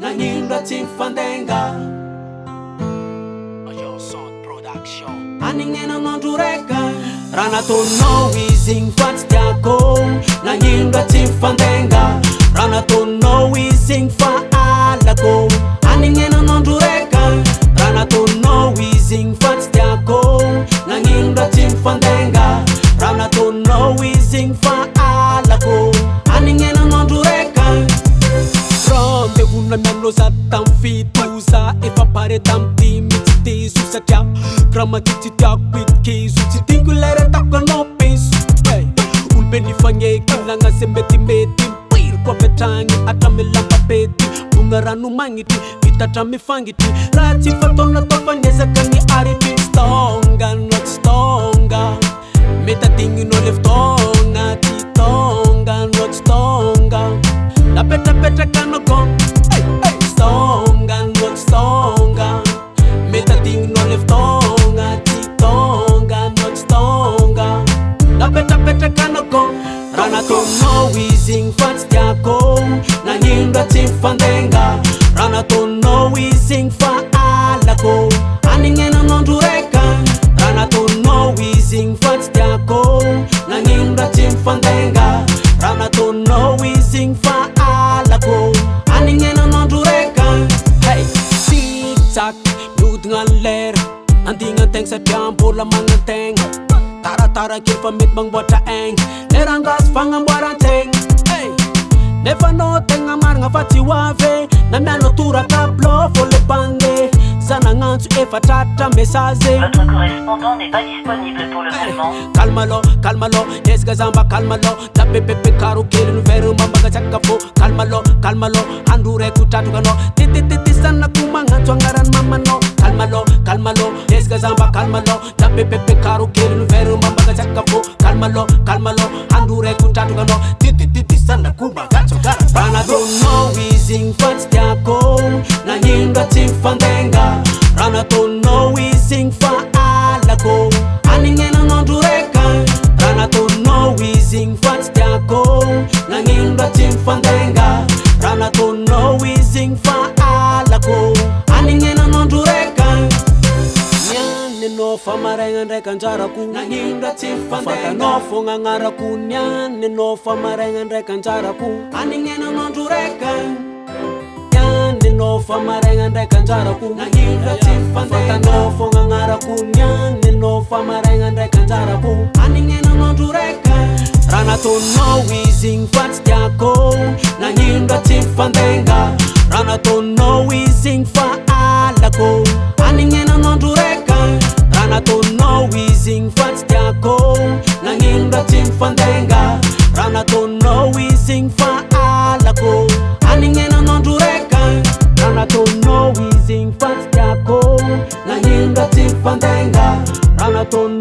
nagnindra tsy mifandainga. Anignena n'andro raika raha nataonao izy igny fa tsy tiako, nagnindra tsy mifandainga. Raha nataonao izy igny fa alako, anignena n'andro raika raha nataonao izy igny fa tsy tiako, nagnindra tsy mifandainga. Raha nataonao izy igny fa alako, anignena n'andro raika. Randevona mianao za tamy fito za efa pare tamy dimy tsy tezo satria kramaki tsy tiako itikizo tsy dingo lera atako anao peso. Olobe nifagneky nagna se metimety mpiriko apetragny atramy lampapety bogna rano magnitry vita atramy fangitry raha tsy fataona atao fanesaka ny aritry stonga no tsy tonga mety adigninao le fotoagna ty tonga no tsy tonga napetrapetraka anao stonga no tsy tonga mety adigninao le fotoagna ty tonga no tsy tonga napetrapetraka anao. Raha nataonao izy igny fa tsy tiako, nagnindra tsy mifandainga. Raha nataonao izy igny fa alako, anignena n'andro raika. Raha nataonao izy igny fa tsy tiako, nagnindra tsy mifandainga. Raha nataonao izy igny fa alako, anignena n'andro raika. Hey, tic-tac mihodigna ny lera andignan-tegna satria mbola magnan-tegna taratara kely fa mety magnoboatra aigny lerangazy fagnamboaran-tegna. Hey, nefa anao tegna marigna fa tsy hoavy na mianao toratablo fô le bande za nagnantso efa tratra message. Votre correspondant n'est pas disponible pour le moment. Calmalo, esika zamba calmalo da pepepe karo kely no verre mambangatsiaka fô calmalo andro raiky ho tratrokanao tititity sanako magnantso agnarany mamanao. Calmalo, esika zamba calmalo da pepepe karo kely no verre mambangatsiaka fô calmalo andro raiky ho tratrokanao tititity sanako magnantso agnarany. Raha nataonao izy igny fa tsy tiako, nagnindra tsy mifandainga. Raha nataonao izy igny fa alako, anignena n'andro raika. Raha nataonao izy igny fa tsy tiako, nagnindra tsy mifandainga. Raha nataonao izy igny fa alako, anignena n'andro raika. Niany anao fa maraigna ndraiky anjarako, nagnindra tsy mifandainga. Fatanao fogna agnarako, niany anao fa maraigna ndraiky anjarako, anignena n'andro raika. Niany fa maraigna ndraiky anjarako, nagnindra tsy mifandainga. Fatanao fogna agnarako, niany anao fa maraigna ndraiky anjarako, anignena n'andro raika. Raha nataonao izy igny fa tsy tiako, nagnindra tsy mifandainga. Raha nataonao izy igny fa alako, anignena n'andro raika. Raha nataonao izy igny fa tsy tiako, nagnindra tsy mifandainga. Raha nataonao izy igny fa alako, anignena n'andro raika. Raha nataonao izy igny fa tsy tiako, nagnindra tsy mifandainga. Raha nataonao